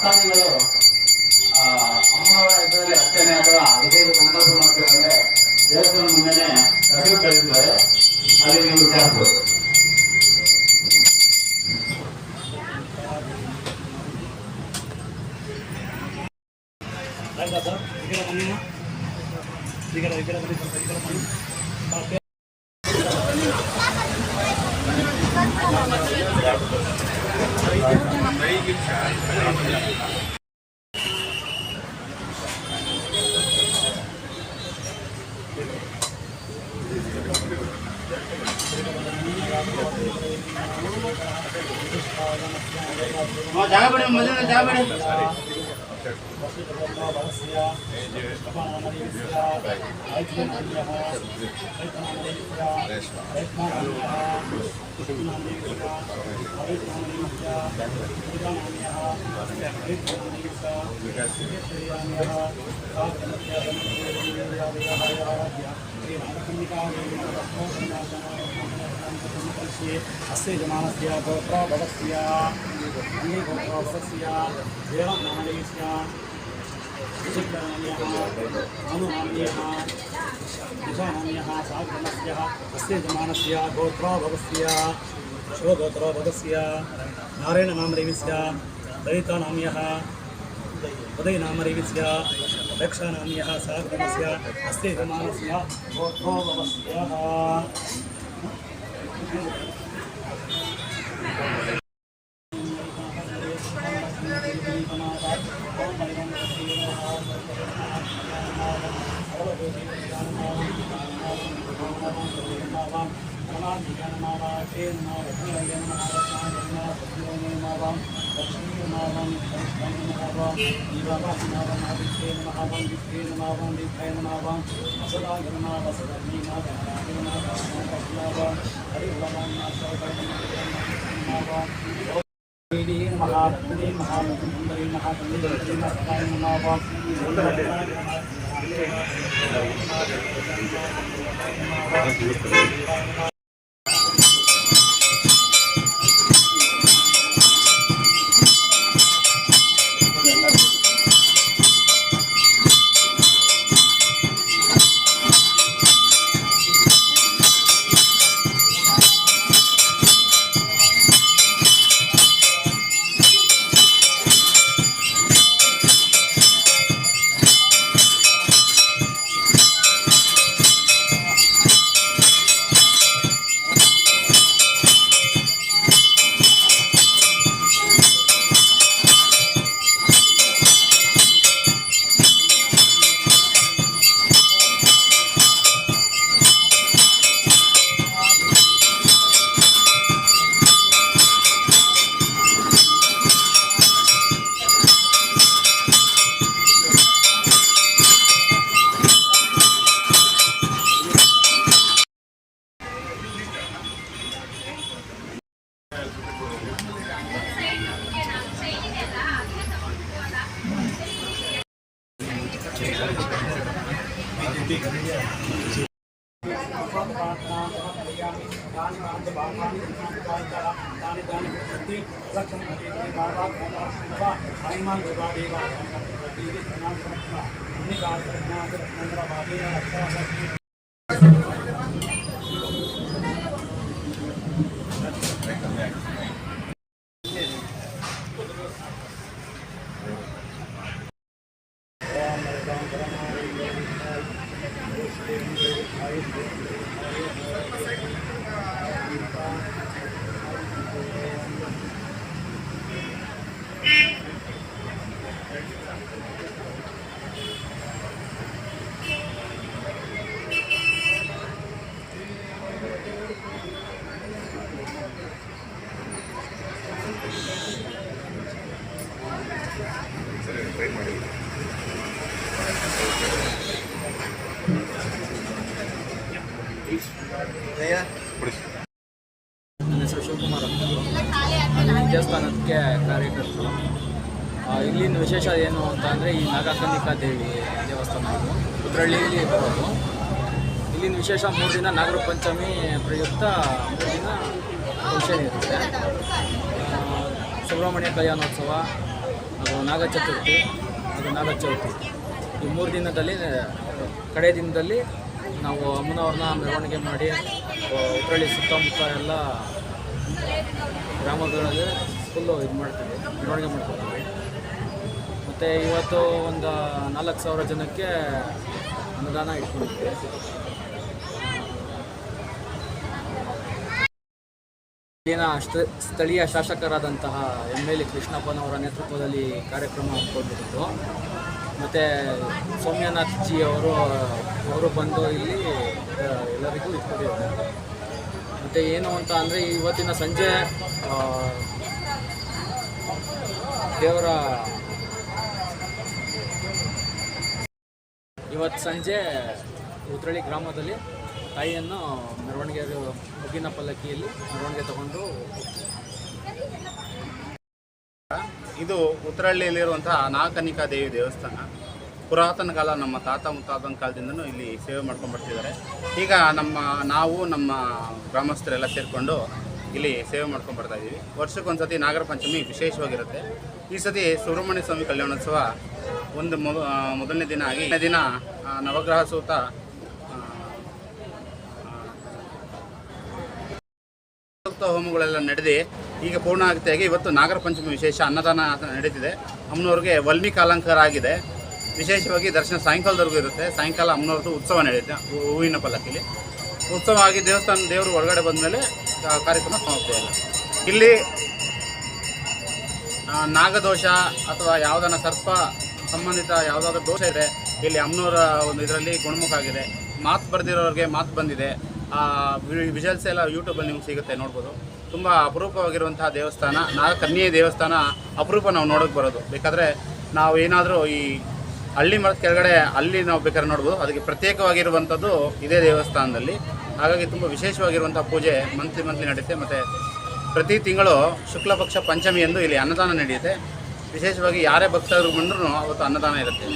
ಭಕ್ತಾದಿಗಳು ಅಮ್ಮನವರ ಇದರಲ್ಲಿ ಅರ್ಚನೆ ಅಥವಾ ವಿಶೇಷ ಸಂಕಲ್ಪ ಮಾಡ್ತಿದ್ದಾರೆ. ದೇವಸ್ಥಾನ ಮುಂದೆನೆ ರಸೀದು ಕಳಿಸಿದ್ದಾರೆ, ಅಲ್ಲಿ ನೀವು ವಿಚಾರಿಸಬಹುದು. ಜಾಗ ಬಿಡಿ, ಮೊದಲನೇ ಜಾಗ ಬಿಡಿ. अस्य जमानस्य गोत्रभवस्य अन्यगोत्रभवस्य देवनामस्य सिद्धनाम्यः अनुनाम्यः निजानाम्यः साधनस्य अस्य जमानस्य गोत्रभवस्य शिवगोत्रभवस्य नारायणनामदेवस्य ललितानाम्यः उदयनामदेवस्य दक्षनाम्यः साधनस्य अस्य जमानस्य गोत्रभवस्य ನನ್ನ ಹೆಸರು ಶಿವಕುಮಾರ್ ಅಂತ. ನಾನು ದೇವಸ್ಥಾನಕ್ಕೆ ಕಾರ್ಯಕರ್ತರು. ಇಲ್ಲಿನ ವಿಶೇಷ ಏನು ಅಂತ ಅಂದರೆ ಈ ನಾಗಕನ್ನಿಕಾ ದೇವಿ ದೇವಸ್ಥಾನ ಇದು ಕುದ್ರಳ್ಳಿಯಲ್ಲಿ ಬರೋದು. ಇಲ್ಲಿನ ವಿಶೇಷ 3 ದಿನ ನಾಗರ ಪಂಚಮಿ ಪ್ರಯುಕ್ತ 3 ದಿನ ಫಂಕ್ಷನ್ ಇರುತ್ತೆ. ಸುಬ್ರಹ್ಮಣ್ಯ ಕಲ್ಯಾಣೋತ್ಸವ, ಹಾಗೂ ನಾಗ ಚತುರ್ಥಿ ಹಾಗೂ ನಾಗ ಚೌತಿ ಈ 3 ದಿನದಲ್ಲಿ ಕಡೆ ದಿನದಲ್ಲಿ ನಾವು ಅಮ್ಮನವ್ರನ್ನ ಮೆರವಣಿಗೆ ಮಾಡಿ ಉತ್ರಳ್ಳಿ ಸುತ್ತಮುತ್ತ ಎಲ್ಲ ಗ್ರಾಮಗಳಲ್ಲಿ ಫುಲ್ಲು ಇದು ಮಾಡ್ತೀವಿ, ಮೆರವಣಿಗೆ ಮಾಡ್ಕೊತೀವಿ. ಮತ್ತು ಇವತ್ತು ಒಂದು 4,000 ಜನಕ್ಕೆ ಅನುದಾನ ಇಟ್ಕೊಂಡಿದ್ವಿ. ಇಲ್ಲಿನ ಸ್ಥಳೀಯ ಶಾಸಕರಾದಂತಹ MLA ಕೃಷ್ಣಪ್ಪನವರ ನೇತೃತ್ವದಲ್ಲಿ ಕಾರ್ಯಕ್ರಮ ಹಮ್ಮಿಕೊಂಡಿದ್ದು, ಮತ್ತು ಸೌಮ್ಯನಾಥ್ ಜಿ ಅವರು ಬಂದು ಇಲ್ಲಿ ಎಲ್ಲರಿಗೂ ಇಟ್ಕೊಂಡಿದ್ದಾರೆ. ಮತ್ತು ಏನು ಅಂತ ಅಂದರೆ ಇವತ್ತಿನ ಸಂಜೆ ಇವತ್ತು ಸಂಜೆ ಉತ್ರಳ್ಳಿ ಗ್ರಾಮದಲ್ಲಿ ತಾಯಿಯನ್ನು ಮೆರವಣಿಗೆ ಮುಗಿನ ಪಲ್ಲಕ್ಕಿಯಲ್ಲಿ ಮೆರವಣಿಗೆ ತಗೊಂಡು ಇದು ಉತ್ರಹಳ್ಳಿಯಲ್ಲಿರುವಂತಹ ನಾಗಕನ್ನಿಕಾ ದೇವಿ ದೇವಸ್ಥಾನ. ಪುರಾತನ ಕಾಲ ನಮ್ಮ ತಾತ ಮುತ್ತಾತನ ಕಾಲದಿಂದನೂ ಇಲ್ಲಿ ಸೇವೆ ಮಾಡ್ಕೊಂಡು ಬರ್ತಿದ್ದಾರೆ. ಈಗ ನಾವು ನಮ್ಮ ಗ್ರಾಮಸ್ಥರೆಲ್ಲ ಸೇರಿಕೊಂಡು ಇಲ್ಲಿ ಸೇವೆ ಮಾಡ್ಕೊಂಡು ಬರ್ತಾ ಇದ್ದೀವಿ. ವರ್ಷಕ್ಕೊಂದ್ಸತಿ ನಾಗರ ಪಂಚಮಿ ವಿಶೇಷವಾಗಿರುತ್ತೆ. ಈ ಸತಿ ಸುಬ್ರಹ್ಮಣ್ಯ ಸ್ವಾಮಿ ಕಲ್ಯಾಣೋತ್ಸವ ಮೊದಲನೇ ದಿನ ಆಗಿ ದಿನ ನವಗ್ರಹ ಸೂತ ಹೋಮಗಳೆಲ್ಲ ನಡೆದು ಈಗ ಪೂರ್ಣಾಗತಿಯಾಗಿ ಇವತ್ತು ನಾಗರ ಪಂಚಮಿ ವಿಶೇಷ ಅನ್ನದಾನ ನಡೀತಿದೆ. ಅಮ್ಮನವ್ರಿಗೆ ವಾಲ್ಮೀಕಿ ಅಲಂಕಾರ ಆಗಿದೆ. ವಿಶೇಷವಾಗಿ ದರ್ಶನ ಸಾಯಂಕಾಲದವರೆಗೂ ಇರುತ್ತೆ. ಸಾಯಂಕಾಲ ಅಮ್ಮನವ್ರದ್ದು ಉತ್ಸವ ನಡೆಯುತ್ತೆ ಹೂವಿನ ಪಲ್ಲಕ್ಕಿಲಿ. ಉತ್ಸವ ಆಗಿ ದೇವರು ಒಳಗಡೆ ಬಂದಮೇಲೆ ಕಾರ್ಯಕ್ರಮ ಸಮಾಪ್ತಿಯಾಗಿದೆ. ಇಲ್ಲಿ ನಾಗದೋಷ ಅಥವಾ ಯಾವುದನ್ನ ಸರ್ಪ ಸಂಬಂಧಿತ ಯಾವುದಾದ್ರೂ ದೋಷ ಇದೆ, ಇಲ್ಲಿ ಅಮ್ಮನವರ ಒಂದು ಇದರಲ್ಲಿ ಗುಣಮುಖ ಆಗಿದೆ. ಮಾತು ಬರೆದಿರೋರಿಗೆ ಮಾತು ಬಂದಿದೆ. ವಿಜುವಲ್ಸ್ ಎಲ್ಲ ಯೂಟ್ಯೂಬಲ್ಲಿ ನಿಮ್ಗೆ ಸಿಗುತ್ತೆ, ನೋಡ್ಬೋದು. ತುಂಬ ಅಪರೂಪವಾಗಿರುವಂತಹ ದೇವಸ್ಥಾನ, ನಾಗಕನ್ಯೆ ದೇವಸ್ಥಾನ ಅಪರೂಪ ನಾವು ನೋಡೋಕ್ಕೆ ಬರೋದು. ಬೇಕಾದರೆ ನಾವು ಏನಾದರೂ ಈ ಹಳ್ಳಿ ಮರದ ಕೆಳಗಡೆ ಅಲ್ಲಿ ನಾವು ಬೇಕಾದ್ರೆ ನೋಡ್ಬೋದು. ಅದಕ್ಕೆ ಪ್ರತ್ಯೇಕವಾಗಿರುವಂಥದ್ದು ಇದೇ ದೇವಸ್ಥಾನದಲ್ಲಿ. ಹಾಗಾಗಿ ತುಂಬ ವಿಶೇಷವಾಗಿರುವಂಥ ಪೂಜೆ ಮಂತ್ಲಿ ನಡೆಯುತ್ತೆ. ಮತ್ತು ಪ್ರತಿ ತಿಂಗಳು ಶುಕ್ಲ ಪಕ್ಷ ಪಂಚಮಿ ಎಂದು ಇಲ್ಲಿ ಅನ್ನದಾನ ನಡೆಯುತ್ತೆ. ವಿಶೇಷವಾಗಿ ಯಾರೇ ಭಕ್ತರು ಬಂದರೂ ಅವತ್ತು ಅನ್ನದಾನ ಇರುತ್ತೆ.